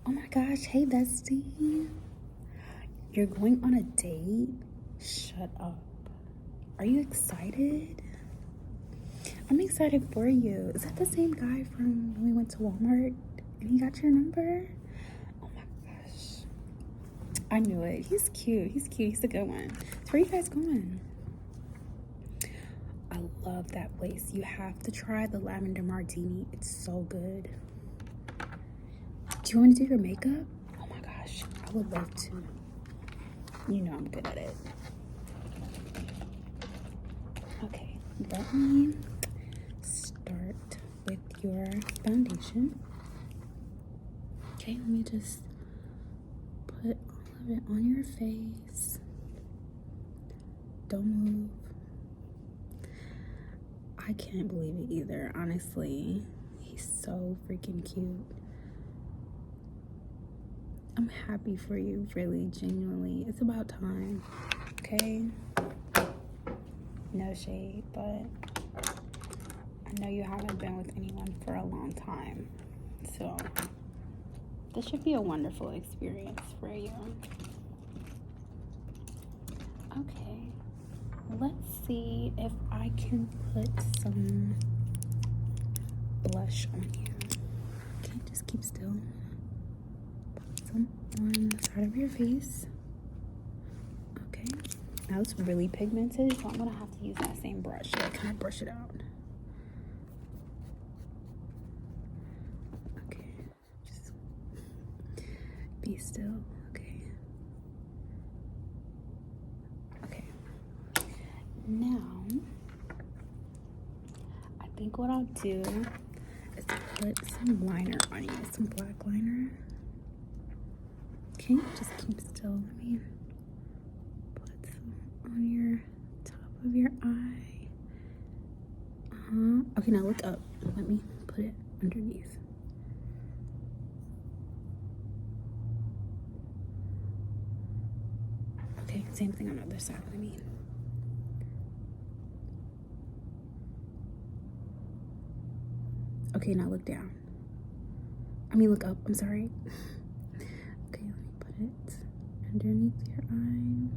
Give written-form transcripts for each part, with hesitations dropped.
Oh my gosh, hey bestie. You're going on a date? Shut up. Are you excited? I'm excited for you. Is that the same guy from when we went to Walmart and he got your number? Oh my gosh. I knew it. He's cute. He's a good one. So where are you guys going? I love that place. You have to try the lavender martini. It's so good. Do you want to do your makeup? Oh my gosh, I would love to. You know I'm good at it. Okay, let me start with your foundation. Okay, let me just put all of it on your face. Don't move. I can't believe it either, honestly. He's so freaking cute. I'm happy for you, really, genuinely. It's about time, okay? No shade, but I know you haven't been with anyone for a long time. So this should be a wonderful experience for you. Okay, let's see if I can put some blush on you. Okay, just keep still. Some on the side of your face. Okay, now it's really pigmented, so I'm gonna have to use that same brush to kind of brush it out. Okay, just be still. Okay, now I think what I'll do is put some liner on you, some black liner. Okay, just keep still. Let me put some on your top of your eye. Okay, now look up. Let me put it underneath. Okay, same thing on the other side. Okay, now look down. Look up. I'm sorry. Okay, let me put it underneath your eye.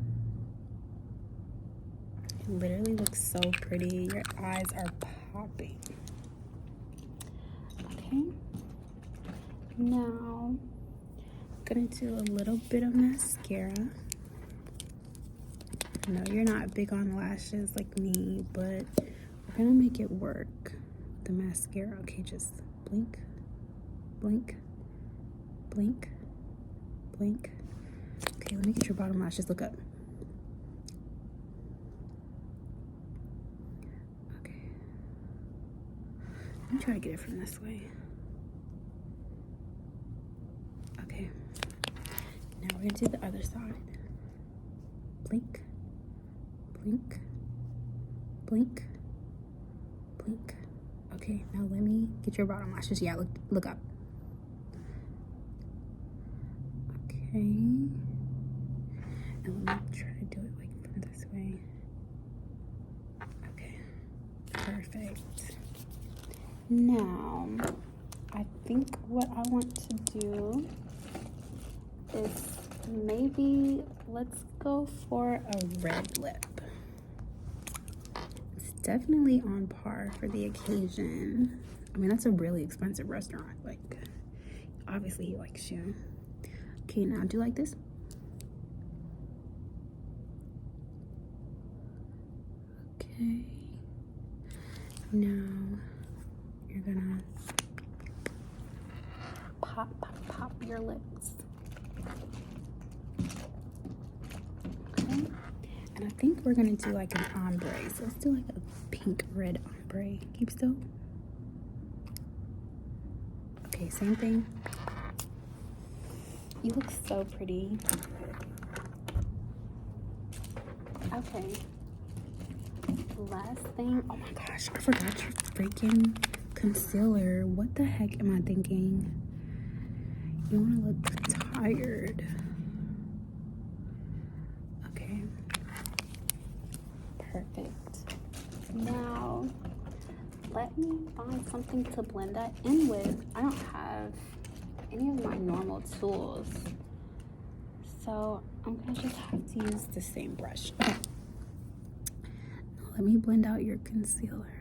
It literally looks so pretty. Your eyes are popping. Okay. Now, I'm gonna do a little bit of mascara. I know you're not big on lashes like me, but we're gonna make it work with the mascara. Okay, just blink, blink, blink, blink. Okay, let me get your bottom lashes. Look up. Okay. Let me try to get it from this way. Okay. Now we're gonna do the other side. Blink, blink, blink, blink. Okay, now let me get your bottom lashes. Yeah, look up. Okay. And let me try to do it like from this way. Okay. Perfect. Now, I think what I want to do is maybe let's go for a red lip. It's definitely on par for the occasion. That's a really expensive restaurant. Like, obviously he likes you. Okay, now do like this. Okay. Now you're gonna pop your lips. Okay. And I think we're gonna do like an ombre. So let's do like a pink red ombre. Keep still. Okay, same thing. You look so pretty. Okay. Last thing. Oh my gosh, I forgot your freaking concealer. What the heck am I thinking? You want to look tired. Okay. Perfect. Now, let me find something to blend that in with. I don't have any of my normal tools. So I'm gonna just have to use the same brush. Okay. Now let me blend out your concealer.